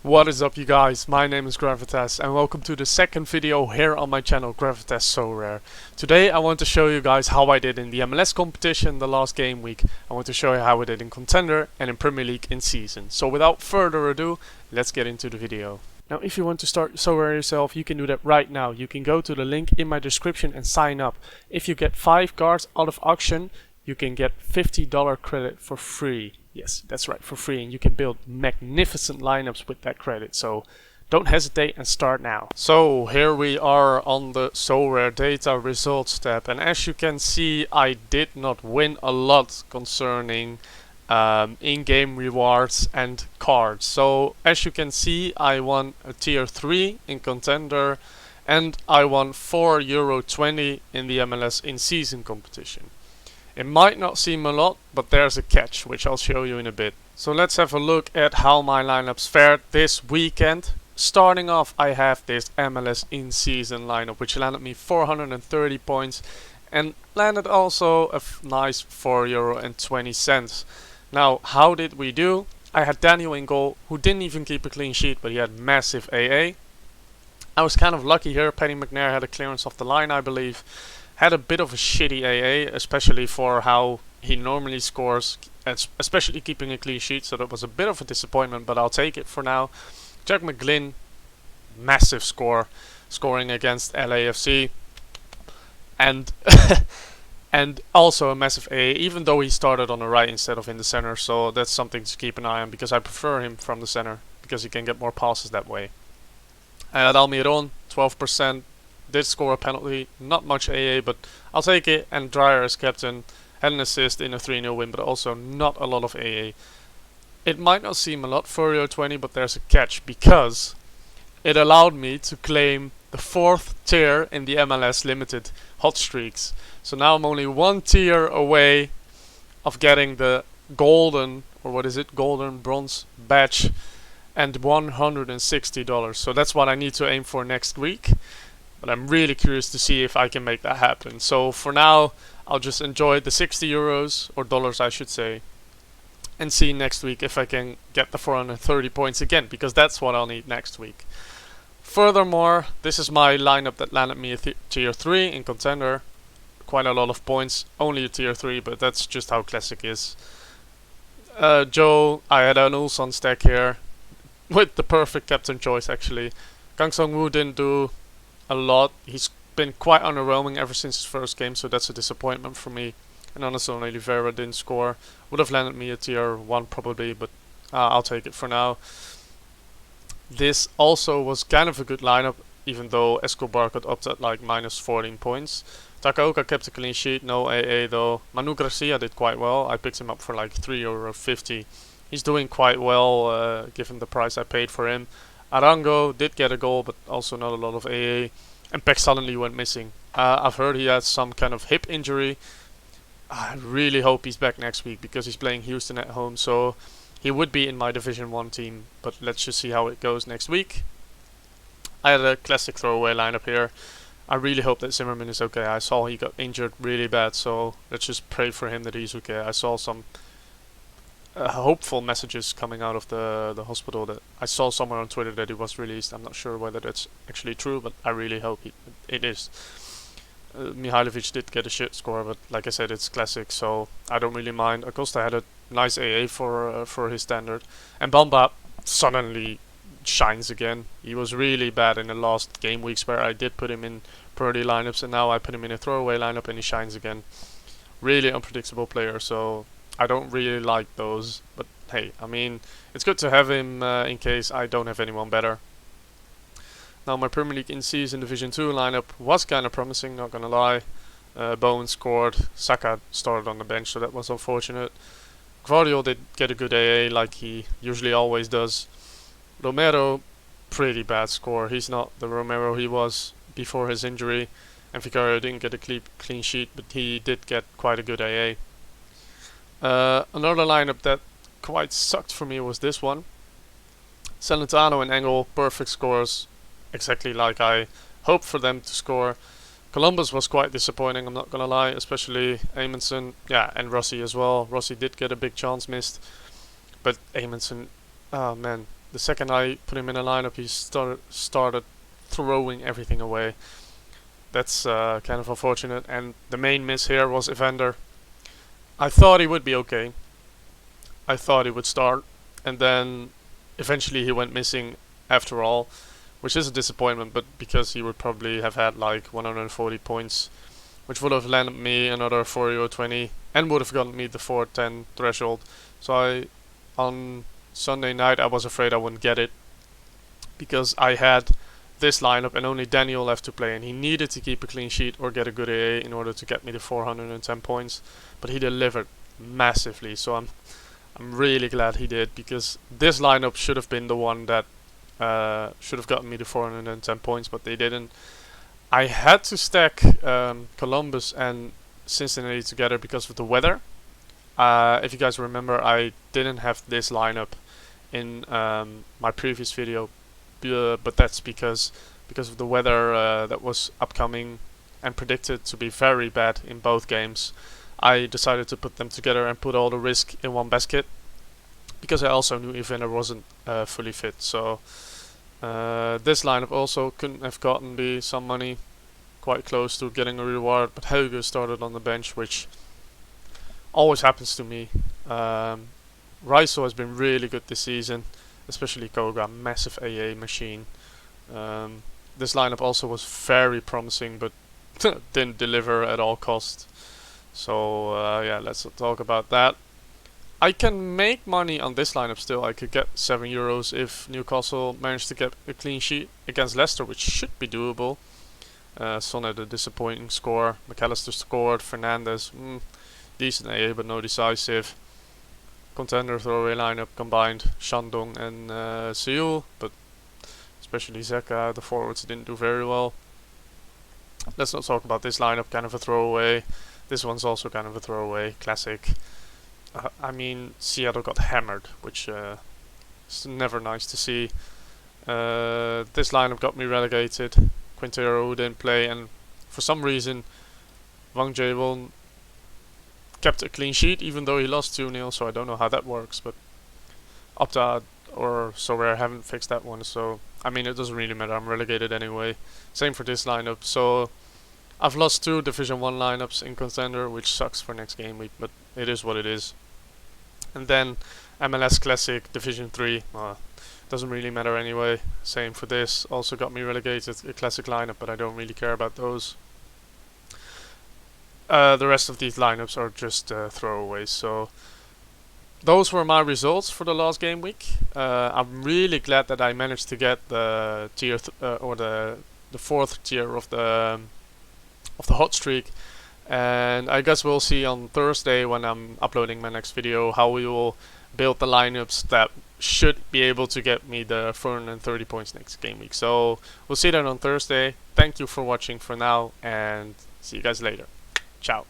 What is up, you guys? My name is Gravitas and welcome to the second video here on my channel, Gravitas Sorare. Today I want to show you guys how I did in the MLS competition the last game week. I want to show you how I did in Contender and in Premier League in season. So without further ado, let's get into the video. Now if you want to start Sorare yourself, you can do that right now. You can go to the link in my description and sign up. If you get 5 cards out of auction, you can get $50 credit for free. Yes, that's right, for free, and you can build magnificent lineups with that credit, so don't hesitate and start now. So here we are on the Sorare data results tab, and as you can see, I did not win a lot concerning in-game rewards and cards. So as you can see, I won a tier 3 in Contender and I won €4.20 in the MLS in-season competition. It might not seem a lot, but there's a catch, which I'll show you in a bit. So let's have a look at how my lineups fared this weekend. Starting off, I have this MLS in-season lineup, which landed me 430 points and landed also a nice €4.20. Now, how did we do? I had Daniel in goal, who didn't even keep a clean sheet, but he had massive AA. I was kind of lucky here. Penny McNair had a clearance off the line, I believe. Had a bit of a shitty AA, especially for how he normally scores, especially keeping a clean sheet, so that was a bit of a disappointment, but I'll take it for now. Jack McGlynn, massive scoring against LAFC, and and also a massive AA, even though he started on the right instead of in the center, so that's something to keep an eye on, because I prefer him from the center, because he can get more passes that way. Almiron, 12%. Did score a penalty, not much AA, but I'll take it. And Dreyer as captain, had an assist in a 3-0 win, but also not a lot of AA. It might not seem a lot for €20, but there's a catch, because it allowed me to claim the 4th tier in the MLS Limited hot streaks. So now I'm only 1 tier away of getting the golden, or what is it, golden bronze badge, and $160. So that's what I need to aim for next week. But I'm really curious to see if I can make that happen. So for now, I'll just enjoy the €60, or dollars I should say, and see next week if I can get the 430 points again, because that's what I'll need next week. Furthermore, this is my lineup that landed me a tier 3 in Contender. Quite a lot of points, only a tier 3, but that's just how classic is. Joe, I had an Ulsan stack here, with the perfect captain choice actually. Kang Sung-woo didn't do a lot. He's been quite underwhelming ever since his first game, so that's a disappointment for me. And honestly, Oliveira didn't score. Would have landed me a tier 1 probably, but I'll take it for now. This also was kind of a good lineup, even though Escobar got up at like minus 14 points. Takaoka kept a clean sheet, no AA though. Manu Garcia did quite well. I picked him up for like €3.50. He's doing quite well given the price I paid for him. Arango did get a goal, but also not a lot of AA. And Peck suddenly went missing. I've heard he had some kind of hip injury. I really hope he's back next week, because he's playing Houston at home. So he would be in my Division 1 team. But let's just see how it goes next week. I had a classic throwaway lineup here. I really hope that Zimmerman is okay. I saw he got injured really bad. So let's just pray for him that he's okay. I saw some hopeful messages coming out of the hospital. That I saw somewhere on Twitter that he was released. I'm not sure whether that's actually true, but I really hope it is. Mihailovic did get a shit score, but like I said, it's classic, so I don't really mind. Acosta had a nice AA for his standard, and Bamba suddenly shines again. He was really bad in the last game weeks where I did put him in priority lineups, and now I put him in a throwaway lineup and he shines again. Really unpredictable player, so I don't really like those, but hey, I mean, it's good to have him in case I don't have anyone better. Now my Premier League in-season Division 2 lineup was kind of promising, not gonna lie. Bowen scored, Saka started on the bench, so that was unfortunate. Guardiola did get a good AA like he usually always does. Romero, pretty bad score. He's not the Romero he was before his injury. And Vicario didn't get a clean sheet, but he did get quite a good AA. Another lineup that quite sucked for me was this one. Celentano and Engel, perfect scores, exactly like I hoped for them to score. Columbus was quite disappointing, I'm not gonna lie, especially Amundsen, yeah, and Rossi as well. Rossi did get a big chance missed, but Amundsen, oh man, the second I put him in a lineup, he started throwing everything away. That's kind of unfortunate. And the main miss here was Evander. I thought he would be okay. I thought he would start, and then eventually he went missing after all, which is a disappointment, but because he would probably have had like 140 points, which would have landed me another 40 or 20 and would have gotten me the 410 threshold. So on Sunday night I was afraid I wouldn't get it, because I had this lineup and only Daniel left to play, and he needed to keep a clean sheet or get a good AA in order to get me the 410 points, but he delivered massively, so I'm really glad he did, because this lineup should have been the one that should have gotten me the 410 points, but they didn't. I had to stack Columbus and Cincinnati together because of the weather. If you guys remember, I didn't have this lineup in my previous video, but that's because of the weather that was upcoming and predicted to be very bad in both games. I decided to put them together and put all the risk in one basket, because I also knew Evander wasn't fully fit. So this lineup also couldn't have gotten me some money, quite close to getting a reward, but Helge started on the bench, which always happens to me. Raiso has been really good this season, especially Koga, massive AA machine. This lineup also was very promising, but didn't deliver at all costs. So yeah, let's talk about that. I can make money on this lineup still. I could get €7 if Newcastle managed to get a clean sheet against Leicester, which should be doable. Son had a disappointing score. McAllister scored. Fernandez, decent AA but no decisive. Contender throwaway lineup combined Shandong and Seoul, but especially Zeka, the forwards, didn't do very well. Let's not talk about this lineup, kind of a throwaway. This one's also kind of a throwaway, classic. I mean, Seattle got hammered, which is never nice to see. This lineup got me relegated. Quintero didn't play, and for some reason Wang Jaewon kept a clean sheet even though he lost 2-0, so I don't know how that works, but Opta or Sorare haven't fixed that one, so I mean, it doesn't really matter, I'm relegated anyway. Same for this lineup, so I've lost 2 Division 1 lineups in Contender, which sucks for next game week, but it is what it is. And then MLS Classic Division 3, doesn't really matter anyway. Same for this, also got me relegated, a Classic lineup, but I don't really care about those. The rest of these lineups are just throwaways, so those were my results for the last game week. I'm really glad that I managed to get the tier or the 4th tier of the hot streak, and I guess we'll see on Thursday when I'm uploading my next video how we will build the lineups that should be able to get me the 430 points next game week. So we'll see that on Thursday. Thank you for watching for now, and see you guys later. Ciao.